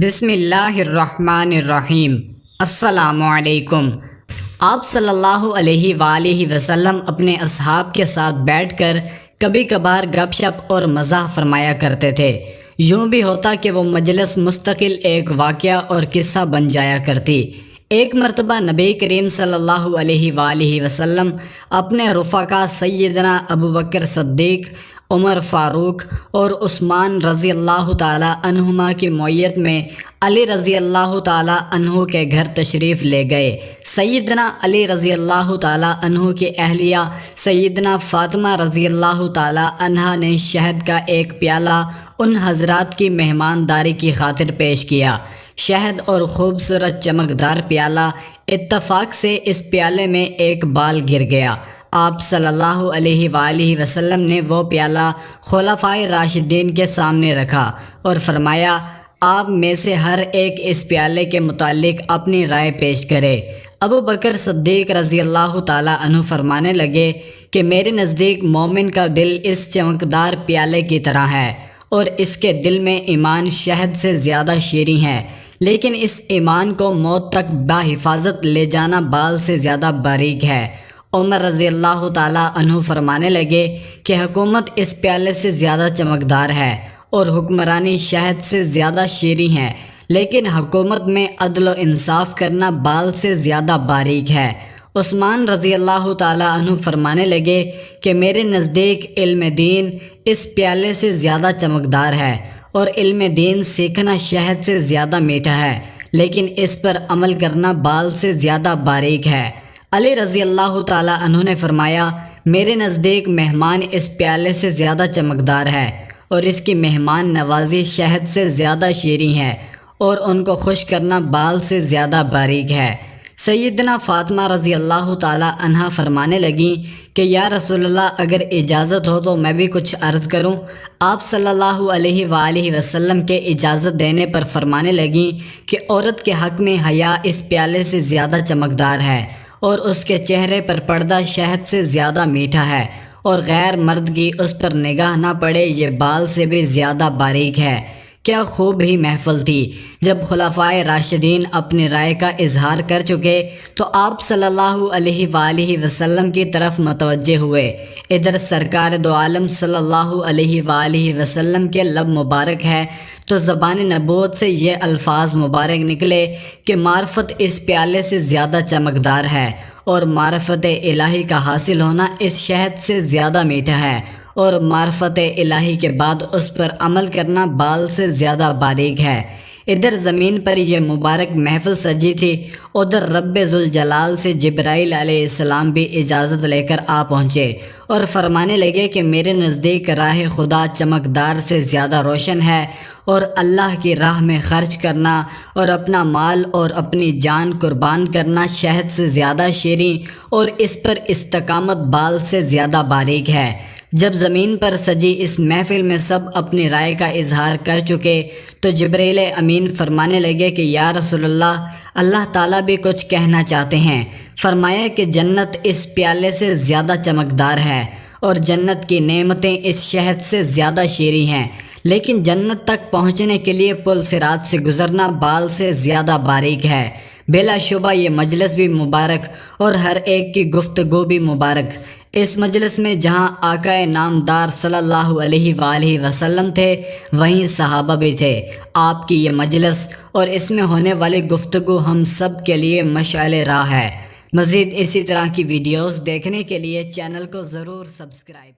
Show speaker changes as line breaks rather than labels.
بسم اللہ الرحمن الرحیم۔ السلام علیکم۔ آپ صلی اللہ علیہ وآلہ وسلم اپنے اصحاب کے ساتھ بیٹھ کر کبھی کبھار گپ شپ اور مزاح فرمایا کرتے تھے۔ یوں بھی ہوتا کہ وہ مجلس مستقل ایک واقعہ اور قصہ بن جایا کرتی۔ ایک مرتبہ نبی کریم صلی اللہ علیہ وآلہ وسلم اپنے رفقا سیدنا ابوبکر صدیق، عمر فاروق اور عثمان رضی اللہ تعالی عنہما کی معیت میں علی رضی اللہ تعالی عنہ کے گھر تشریف لے گئے۔ سیدنا علی رضی اللہ تعالی عنہ کی اہلیہ سیدنا فاطمہ رضی اللہ تعالی عنہا نے شہد کا ایک پیالہ ان حضرات کی مہمانداری کی خاطر پیش کیا۔ شہد اور خوبصورت چمکدار پیالہ، اتفاق سے اس پیالے میں ایک بال گر گیا۔ آپ صلی اللہ علیہ وآلہ وسلم نے وہ پیالہ خلفائے راشدین کے سامنے رکھا اور فرمایا، آپ میں سے ہر ایک اس پیالے کے متعلق اپنی رائے پیش کرے۔ ابوبکر صدیق رضی اللہ تعالیٰ عنہ فرمانے لگے کہ میرے نزدیک مومن کا دل اس چمکدار پیالے کی طرح ہے اور اس کے دل میں ایمان شہد سے زیادہ شیریں ہے، لیکن اس ایمان کو موت تک بحفاظت لے جانا بال سے زیادہ باریک ہے۔ عمر رضی اللہ تعالیٰ عنہ فرمانے لگے کہ حکومت اس پیالے سے زیادہ چمکدار ہے اور حکمرانی شہد سے زیادہ شیریں ہے، لیکن حکومت میں عدل و انصاف کرنا بال سے زیادہ باریک ہے۔ عثمان رضی اللہ تعالیٰ عنہ فرمانے لگے کہ میرے نزدیک علم دین اس پیالے سے زیادہ چمکدار ہے اور علم دین سیکھنا شہد سے زیادہ میٹھا ہے، لیکن اس پر عمل کرنا بال سے زیادہ باریک ہے۔ علی رضی اللہ تعالیٰ عنہ نے فرمایا، میرے نزدیک مہمان اس پیالے سے زیادہ چمکدار ہے اور اس کی مہمان نوازی شہد سے زیادہ شیریں ہے اور ان کو خوش کرنا بال سے زیادہ باریک ہے۔ سیدنا فاطمہ رضی اللہ تعالیٰ عنہا فرمانے لگیں کہ یا رسول اللہ، اگر اجازت ہو تو میں بھی کچھ عرض کروں۔ آپ صلی اللہ علیہ وآلہ وسلم کے اجازت دینے پر فرمانے لگیں کہ عورت کے حق میں حیا اس پیالے سے زیادہ چمکدار ہے اور اس کے چہرے پر پردہ شہد سے زیادہ میٹھا ہے، اور غیر مرد کی اس پر نگاہ نہ پڑے یہ بال سے بھی زیادہ باریک ہے۔ کیا خوب ہی محفل تھی۔ جب خلفائے راشدین اپنی رائے کا اظہار کر چکے تو آپ صلی اللہ علیہ وآلہ وسلم کی طرف متوجہ ہوئے۔ ادھر سرکار دو عالم صلی اللہ علیہ وآلہ وسلم کے لب مبارک ہے تو زبان نبوت سے یہ الفاظ مبارک نکلے کہ معرفت اس پیالے سے زیادہ چمکدار ہے اور معرفت الہی کا حاصل ہونا اس شہد سے زیادہ میٹھا ہے، اور معرفت الہی کے بعد اس پر عمل کرنا بال سے زیادہ باریک ہے۔ ادھر زمین پر یہ مبارک محفل سجی تھی، ادھر رب ذوالجلال سے جبرائیل علیہ السلام بھی اجازت لے کر آ پہنچے اور فرمانے لگے کہ میرے نزدیک راہ خدا چمکدار سے زیادہ روشن ہے، اور اللہ کی راہ میں خرچ کرنا اور اپنا مال اور اپنی جان قربان کرنا شہد سے زیادہ شیریں اور اس پر استقامت بال سے زیادہ باریک ہے۔ جب زمین پر سجی اس محفل میں سب اپنی رائے کا اظہار کر چکے تو جبرائیل امین فرمانے لگے کہ یا رسول اللہ، اللہ تعالیٰ بھی کچھ کہنا چاہتے ہیں۔ فرمایا کہ جنت اس پیالے سے زیادہ چمکدار ہے اور جنت کی نعمتیں اس شہد سے زیادہ شیریں ہیں، لیکن جنت تک پہنچنے کے لیے پل صراط سے گزرنا بال سے زیادہ باریک ہے۔ بلا شبہ یہ مجلس بھی مبارک اور ہر ایک کی گفتگو بھی مبارک۔ اس مجلس میں جہاں آقا نامدار صلی اللہ علیہ وآلہ وسلم تھے، وہیں صحابہ بھی تھے۔ آپ کی یہ مجلس اور اس میں ہونے والی گفتگو ہم سب کے لیے مشعل راہ ہے۔ مزید اسی طرح کی ویڈیوز دیکھنے کے لیے چینل کو ضرور سبسکرائب